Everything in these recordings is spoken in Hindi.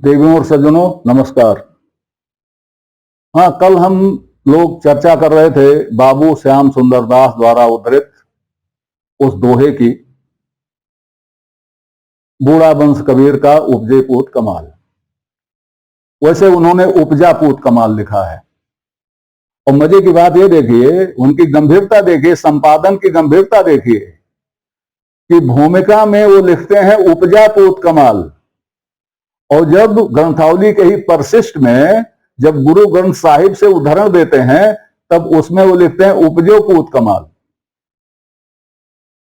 देवियों और सज्जनों नमस्कार। हाँ, कल हम लोग चर्चा कर रहे थे बाबू श्याम सुंदर दास द्वारा उद्धृत उस दोहे की, बूढ़ा वंश कबीर का उपजे पूत कमाल। वैसे उन्होंने उपजा पूत कमाल लिखा है। और मजे की बात यह देखिए, उनकी गंभीरता देखिए, संपादन की गंभीरता देखिए कि भूमिका में वो लिखते हैं उपजा पूत कमाल, और जब ग्रंथावली के ही परिशिष्ट में जब गुरु ग्रंथ साहिब से उदाहरण देते हैं तब उसमें वो लिखते हैं उपजो पूत कमाल।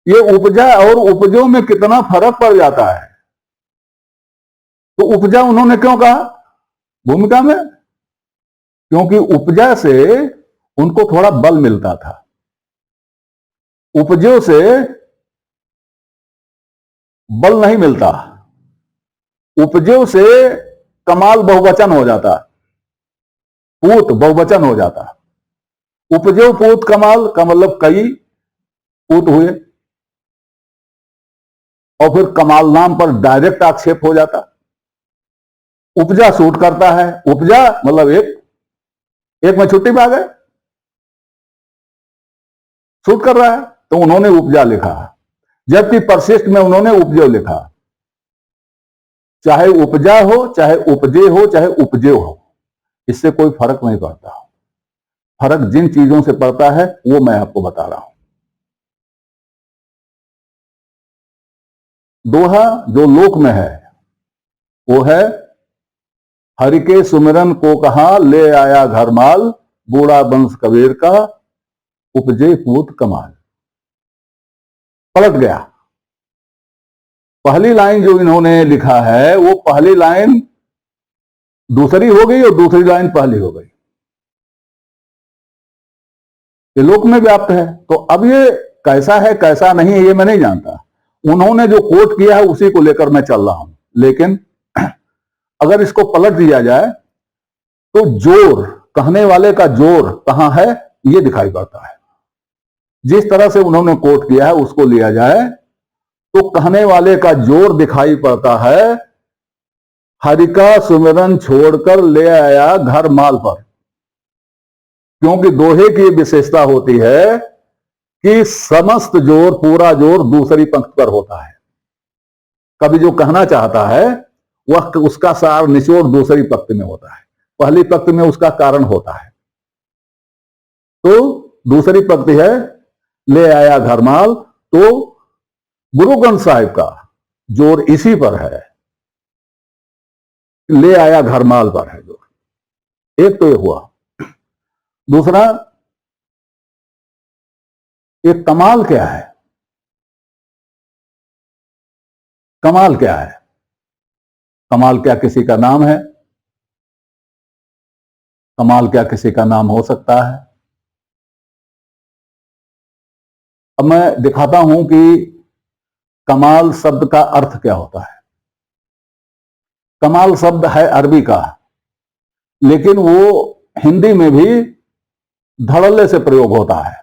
ये उपजा और उपजो में कितना फर्क पड़ जाता है। तो उपजा उन्होंने क्यों कहा भूमिका में? क्योंकि उपजा से उनको थोड़ा बल मिलता था, उपजो से बल नहीं मिलता। उपजो से कमाल बहुवचन हो जाता, पूत बहुवचन हो जाता। उपजो पूत कमाल का मतलब कई पूत हुए, और फिर कमाल नाम पर डायरेक्ट आक्षेप हो जाता। उपजा सूट करता है, उपजा मतलब एक में छुट्टी पा गए, सूट कर रहा है, तो उन्होंने उपजा लिखा। जबकि परिशिष्ट में उन्होंने उपजो लिखा। चाहे उपजा हो, चाहे उपजे हो, चाहे उपजे हो, इससे कोई फर्क नहीं पड़ता। फर्क जिन चीजों से पड़ता है वो मैं आपको बता रहा हूं। दोहा जो लोक में है वो है, हरि के सुमिरन को कहा ले आया घर माल, बूढ़ा वंश कबीर का उपजे पूत कमाल। पलट गया। पहली लाइन जो इन्होंने लिखा है वो पहली लाइन दूसरी हो गई और दूसरी लाइन पहली हो गई। ये लोक में व्याप्त है। तो अब ये कैसा है कैसा नहीं है ये मैं नहीं जानता। उन्होंने जो कोट किया है उसी को लेकर मैं चल रहा हूं। लेकिन अगर इसको पलट दिया जाए तो जोर, कहने वाले का जोर कहां है ये दिखाई पड़ता है। जिस तरह से उन्होंने कोट किया है उसको लिया जाए तो कहने वाले का जोर दिखाई पड़ता है, हरि का सुमिरन छोड़कर ले आया घर माल पर। क्योंकि दोहे की विशेषता होती है कि समस्त जोर, पूरा जोर दूसरी पंक्ति पर होता है। कभी जो कहना चाहता है वह उसका सार निचोड़ दूसरी पंक्ति में होता है, पहली पंक्ति में उसका कारण होता है। तो दूसरी पंक्ति है ले आया घर माल, तो गुरु ग्रंथ साहिब का जोर इसी पर है, ले आया घर माल पर है जोर। एक तो ये हुआ। दूसरा, ये कमाल क्या है? कमाल क्या है? कमाल क्या किसी का नाम है? कमाल क्या किसी का नाम हो सकता है? अब मैं दिखाता हूं कि कमाल शब्द का अर्थ क्या होता है। कमाल शब्द है अरबी का, लेकिन वो हिंदी में भी धड़ल्ले से प्रयोग होता है।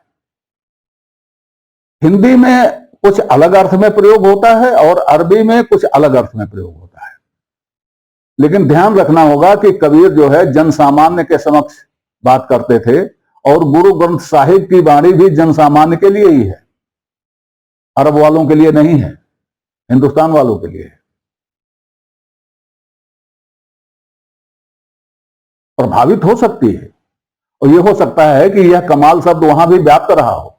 हिंदी में कुछ अलग अर्थ में प्रयोग होता है और अरबी में कुछ अलग अर्थ में प्रयोग होता है। लेकिन ध्यान रखना होगा कि कबीर जो है जन सामान्य के समक्ष बात करते थे, और गुरु ग्रंथ साहिब की वाणी भी जन सामान्य के लिए ही है, अरब वालों के लिए नहीं है, हिंदुस्तान वालों के लिए है। प्रभावित हो सकती है, और यह हो सकता है कि यह कमाल शब्द वहां भी व्याप्त रहा हो।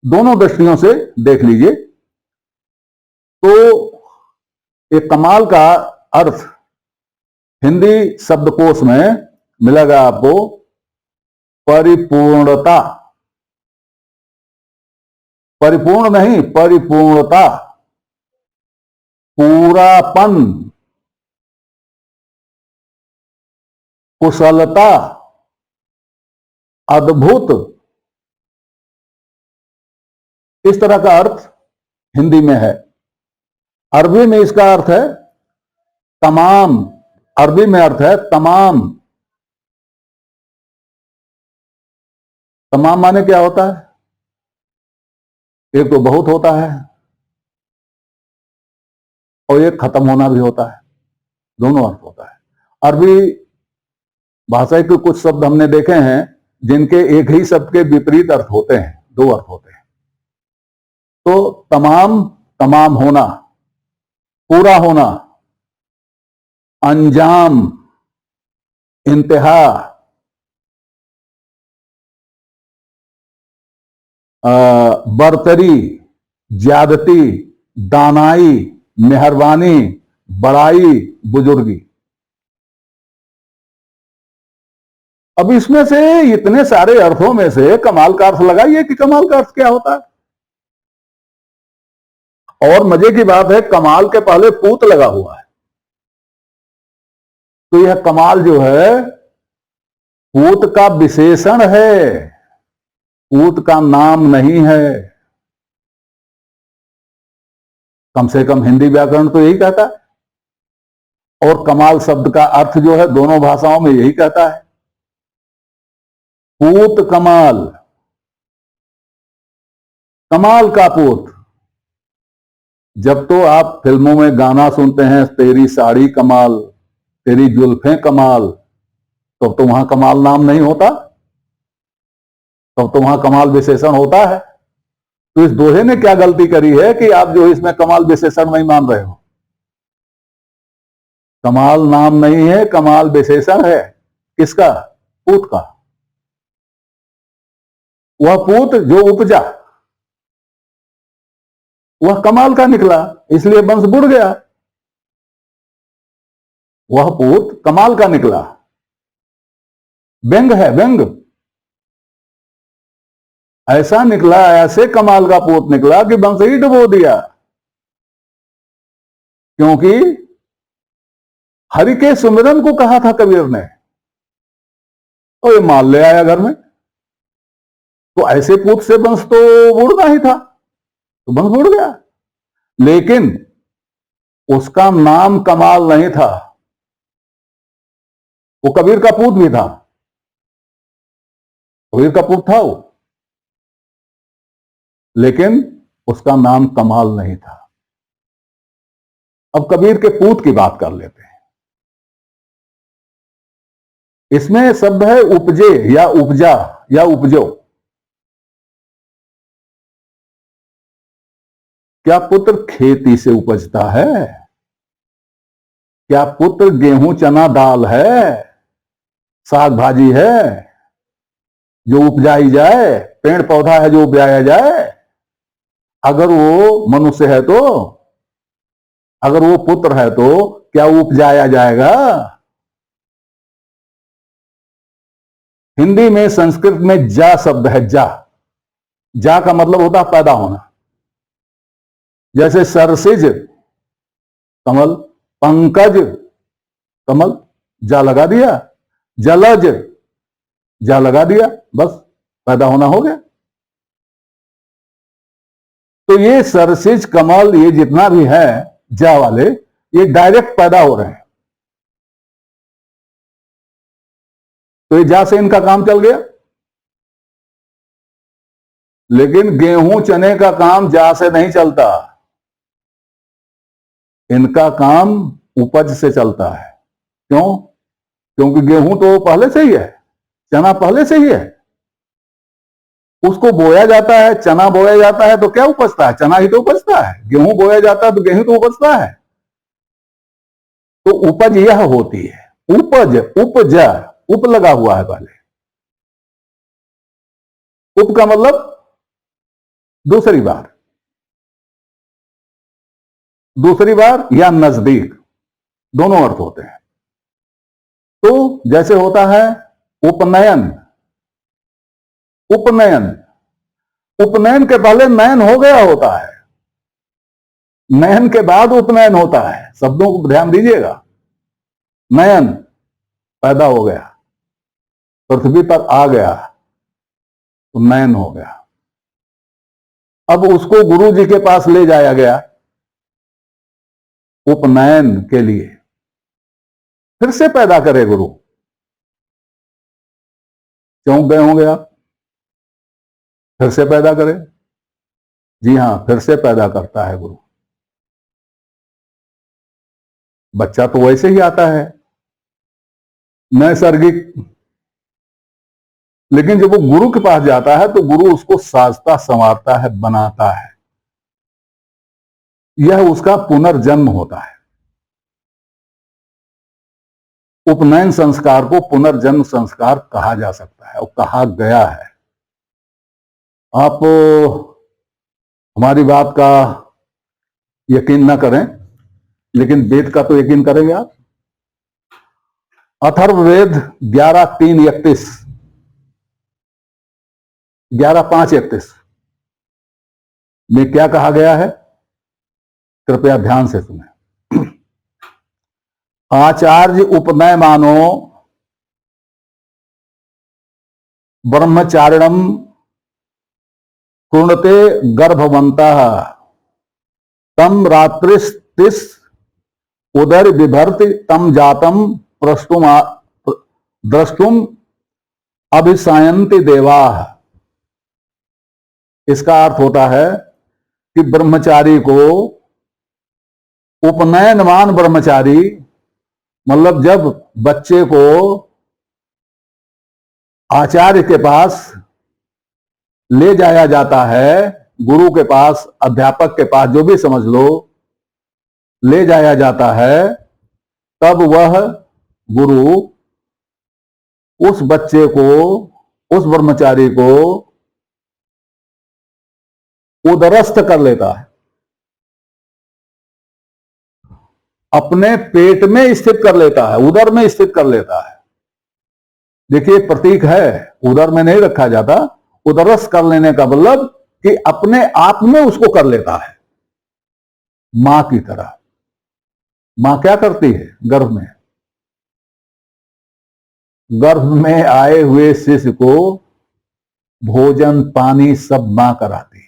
दोनों दृष्टियों से देख लीजिए। तो एक कमाल का अर्थ हिंदी शब्दकोश में मिलेगा आपको परिपूर्णता। परिपूर्ण नहीं, परिपूर्णता, पूरापन, कुशलता, अद्भुत, इस तरह का अर्थ हिंदी में है। अरबी में इसका अर्थ है तमाम। अरबी में अर्थ है तमाम। तमाम माने क्या होता है? एक तो बहुत होता है और एक खत्म होना भी होता है। दोनों अर्थ होता है। अरबी भाषा के कुछ शब्द हमने देखे हैं जिनके एक ही शब्द के विपरीत अर्थ होते हैं, दो अर्थ होते हैं। तो तमाम, तमाम होना, पूरा होना, अंजाम, इंतहा, बरतरी, ज्यादती, दानाई, मेहरबानी, बड़ाई, बुजुर्गी। अब इसमें से इतने सारे अर्थों में से कमाल का अर्थ लगाइए कि कमाल का अर्थ क्या होता है। और मजे की बात है, कमाल के पहले पूत लगा हुआ है। तो यह कमाल जो है पूत का विशेषण है, पूत का नाम नहीं है। कम से कम हिंदी व्याकरण तो यही कहता है। और कमाल शब्द का अर्थ जो है दोनों भाषाओं में यही कहता है, पूत कमाल, कमाल का पूत। जब तो आप फिल्मों में गाना सुनते हैं, तेरी साड़ी कमाल, तेरी जुल्फें कमाल, तब तो वहां कमाल नाम नहीं होता, तब तो वहां कमाल विशेषण होता है। तो इस दोहे ने क्या गलती करी है कि आप जो इसमें कमाल विशेषण नहीं मान रहे हो। कमाल नाम नहीं है, कमाल विशेषण है। किसका? पूत का। वह पूत जो उपजा वह कमाल का निकला, इसलिए वंश बुड़ गया। वह पूत कमाल का निकला, व्यंग है, व्यंग। ऐसा निकला, ऐसे कमाल का पूत निकला कि वंश ही डुबो दिया। क्योंकि हरि के सुमिरन को कहा था कबीर ने, और ये माल ले आया घर में। तो ऐसे पूत से वंश तो बुड़ना ही था, तो वंश बुड़ गया। लेकिन उसका नाम कमाल नहीं था, वो कबीर का पूत भी था, कबीर का पूत था वो, लेकिन उसका नाम कमाल नहीं था। अब कबीर के पूत की बात कर लेते हैं। इसमें शब्द है उपजे या उपजा या उपजो। क्या पुत्र खेती से उपजता है? क्या पुत्र गेहूं चना दाल है, साग भाजी है जो उपजाई जाए, पेड़ पौधा है जो उपजाया जाए? अगर वो मनुष्य है तो, अगर वो पुत्र है तो क्या उपजाया जाएगा? हिंदी में, संस्कृत में जा शब्द है, जा। जा का मतलब होता है पैदा होना। जैसे सरसिज कमल, पंकज कमल, जा लगा दिया, जलज जा लगा दिया, बस पैदा होना हो गया। तो ये सरसिज कमल, ये जितना भी है जा वाले, ये डायरेक्ट पैदा हो रहे हैं। तो ये जा से इनका काम चल गया। लेकिन गेहूं चने का काम जा से नहीं चलता, इनका काम उपज से चलता है। क्यों? क्योंकि गेहूं तो पहले से ही है, चना पहले से ही है। उसको बोया जाता है, चना बोया जाता है तो क्या उपजता है? चना ही तो उपजता है। गेहूं बोया जाता है तो गेहूं तो उपजता है। तो उपज यह होती है, उपज, उपजा, उप लगा हुआ है पहले। उप का मतलब दूसरी बार, दूसरी बार या नजदीक, दोनों अर्थ होते हैं। तो जैसे होता है उपनयन, उपनयन, उपनयन के पहले नयन हो गया होता है, नयन के बाद उपनयन होता है। शब्दों को ध्यान दीजिएगा। नयन पैदा हो गया, पृथ्वी पर आ गया तो नयन हो गया। अब उसको गुरु जी के पास ले जाया गया उपनयन के लिए, फिर से पैदा करे गुरु। चौंक गए होंगे आप, फिर से पैदा करे? जी हां, फिर से पैदा करता है गुरु। बच्चा तो वैसे ही आता है नैसर्गिक, लेकिन जब वो गुरु के पास जाता है तो गुरु उसको साजता संवारता है, बनाता है। यह उसका पुनर्जन्म होता है। उपनयन संस्कार को पुनर्जन्म संस्कार कहा जा सकता है और कहा गया है। आप हमारी बात का यकीन न करें, लेकिन वेद का तो यकीन करेंगे आप। अथर्ववेद 11:3-31, 11:5-31 में क्या कहा गया है, कृपया ध्यान से सुने। आचार्य उपनयमानो ब्रह्मचारिणम कुर्णते गर्भवन्तः तम रात्रिस्तिस उदर बिभर्ति तम जातम द्रष्टुम अभिसायन्ति देवा। इसका अर्थ होता है कि ब्रह्मचारी को, उपनयनमान ब्रह्मचारी मतलब जब बच्चे को आचार्य के पास ले जाया जाता है, गुरु के पास, अध्यापक के पास, जो भी समझ लो, ले जाया जाता है, तब वह गुरु उस बच्चे को, उस ब्रह्मचारी को उदरस्थ कर लेता है, अपने पेट में स्थित कर लेता है, उदर में स्थित कर लेता है। देखिए प्रतीक है, उदर में नहीं रखा जाता। उदरस्थ कर लेने का मतलब कि अपने आप में उसको कर लेता है, मां की तरह। मां क्या करती है गर्भ में? गर्भ में आए हुए शिशु को भोजन पानी सब मां कराती है।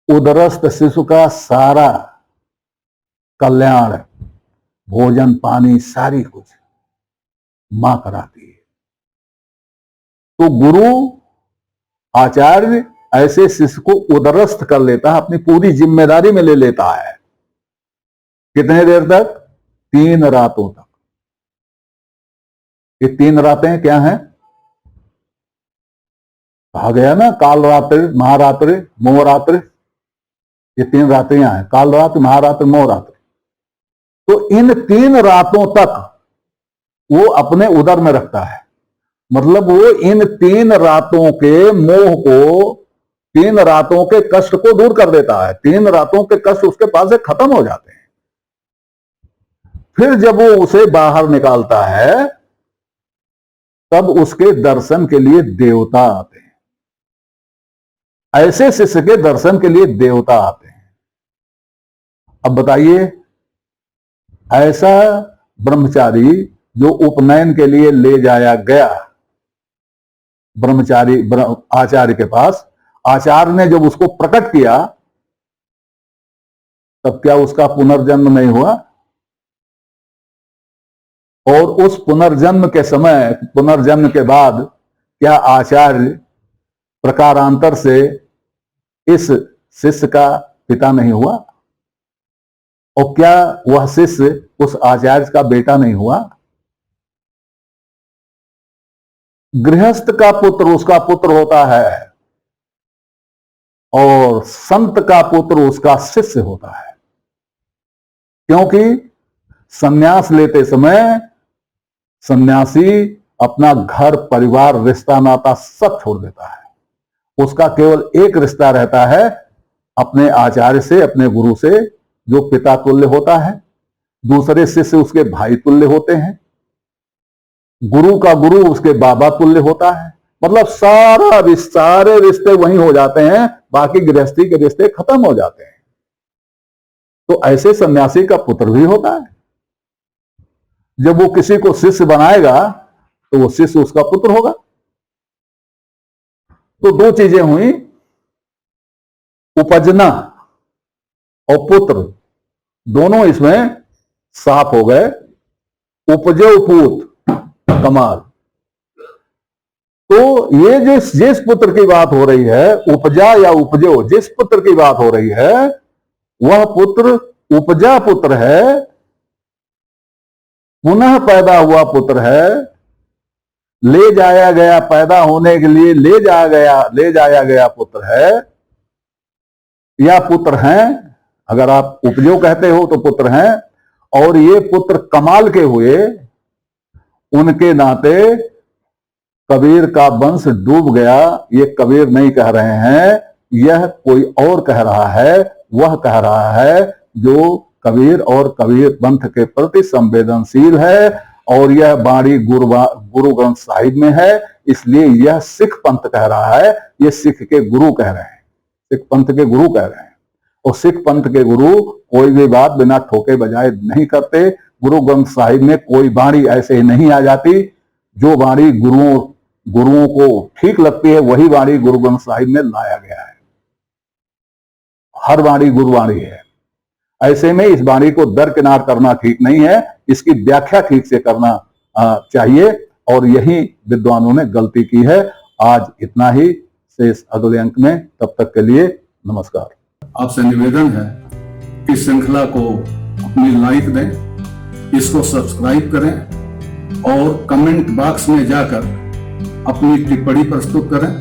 उदरस्थ शिशु का सारा कल्याण, भोजन पानी सारी कुछ मां कराती है। तो गुरु आचार्य ऐसे शिष्य को उदरस्थ कर लेता है, अपनी पूरी जिम्मेदारी में ले लेता है। कितने देर तक? 3 रातों तक। ये 3 रातें क्या हैं? कहा गया ना, काल रात्रि, महारात्रि, मोहरात्रि। ये 3 रात्रियां हैं, काल रात्रि, महारात्रि, मोहरात्रि। तो इन 3 रातों तक वो अपने उदर में रखता है। मतलब वो इन 3 रातों के मोह को, 3 रातों के कष्ट को दूर कर देता है। 3 रातों के कष्ट उसके पास से खत्म हो जाते हैं। फिर जब वो उसे बाहर निकालता है, तब उसके दर्शन के लिए देवता आते हैं। ऐसे शिष्य के दर्शन के लिए देवता आते हैं। अब बताइए, ऐसा ब्रह्मचारी जो उपनयन के लिए ले जाया गया ब्रह्मचारी आचार्य के पास, आचार्य ने जब उसको प्रकट किया, तब क्या उसका पुनर्जन्म नहीं हुआ? और उस पुनर्जन्म के समय, पुनर्जन्म के बाद क्या आचार्य प्रकारांतर से इस शिष्य का पिता नहीं हुआ? और क्या वह शिष्य उस आचार्य का बेटा नहीं हुआ? गृहस्थ का पुत्र उसका पुत्र होता है और संत का पुत्र उसका शिष्य होता है। क्योंकि सन्यास लेते समय सन्यासी अपना घर परिवार रिश्ता नाता सब छोड़ देता है। उसका केवल एक रिश्ता रहता है अपने आचार्य से, अपने गुरु से, जो पिता तुल्य होता है। दूसरे शिष्य उसके भाई तुल्य होते हैं। गुरु का गुरु उसके बाबा तुल्य होता है। मतलब सारे रिश्ते वहीं हो जाते हैं, बाकी गृहस्थी के रिश्ते खत्म हो जाते हैं। तो ऐसे सन्यासी का पुत्र भी होता है। जब वो किसी को शिष्य बनाएगा तो वो शिष्य उसका पुत्र होगा। तो 2 चीजें हुई, उपजना और पुत्र, दोनों इसमें साफ हो गए। उपजो पूत, कमाल। तो ये जिस पुत्र की बात हो रही है, उपजा या उपजो, जिस पुत्र की बात हो रही है, वह पुत्र उपजा पुत्र है, पुनः पैदा हुआ पुत्र है, ले जाया गया, पैदा होने के लिए ले जाया गया पुत्र है, या पुत्र हैं। अगर आप उपजो कहते हो तो पुत्र हैं, और ये पुत्र कमाल के हुए, उनके नाते कबीर का वंश डूब गया। ये कबीर नहीं कह रहे हैं, यह कोई और कह रहा है। वह कह रहा है जो कबीर और कबीर पंथ के प्रति संवेदनशील है, और यह वाणी गुरु ग्रंथ साहिब में है, इसलिए यह सिख पंथ कह रहा है। ये सिख के गुरु कह रहे हैं, सिख पंथ के गुरु कह रहे हैं। और सिख पंथ के गुरु कोई भी बात बिना ठोके बजाए नहीं करते। गुरु ग्रंथ साहिब में कोई वाणी ऐसे ही नहीं आ जाती। जो वाणी गुरुओं को ठीक लगती है, वही वाणी गुरु ग्रंथ साहिब में लाया गया है। हर वाणी गुरुवाणी है। ऐसे में इस वाणी को दरकिनार करना ठीक नहीं है, इसकी व्याख्या ठीक से करना चाहिए, और यही विद्वानों ने गलती की है। आज इतना ही, शेष अगले अंक में। तब तक के लिए नमस्कार। आपसे निवेदन है कि श्रृंखला को अपनी लाइक दें, इसको सब्सक्राइब करें, और कमेंट बॉक्स में जाकर अपनी टिप्पणी प्रस्तुत करें,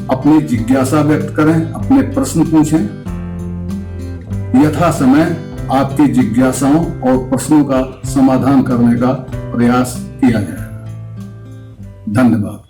अपनी जिज्ञासा व्यक्त करें, अपने प्रश्न पूछें। यथा समय आपकी जिज्ञासाओं और प्रश्नों का समाधान करने का प्रयास किया जाएगा। धन्यवाद।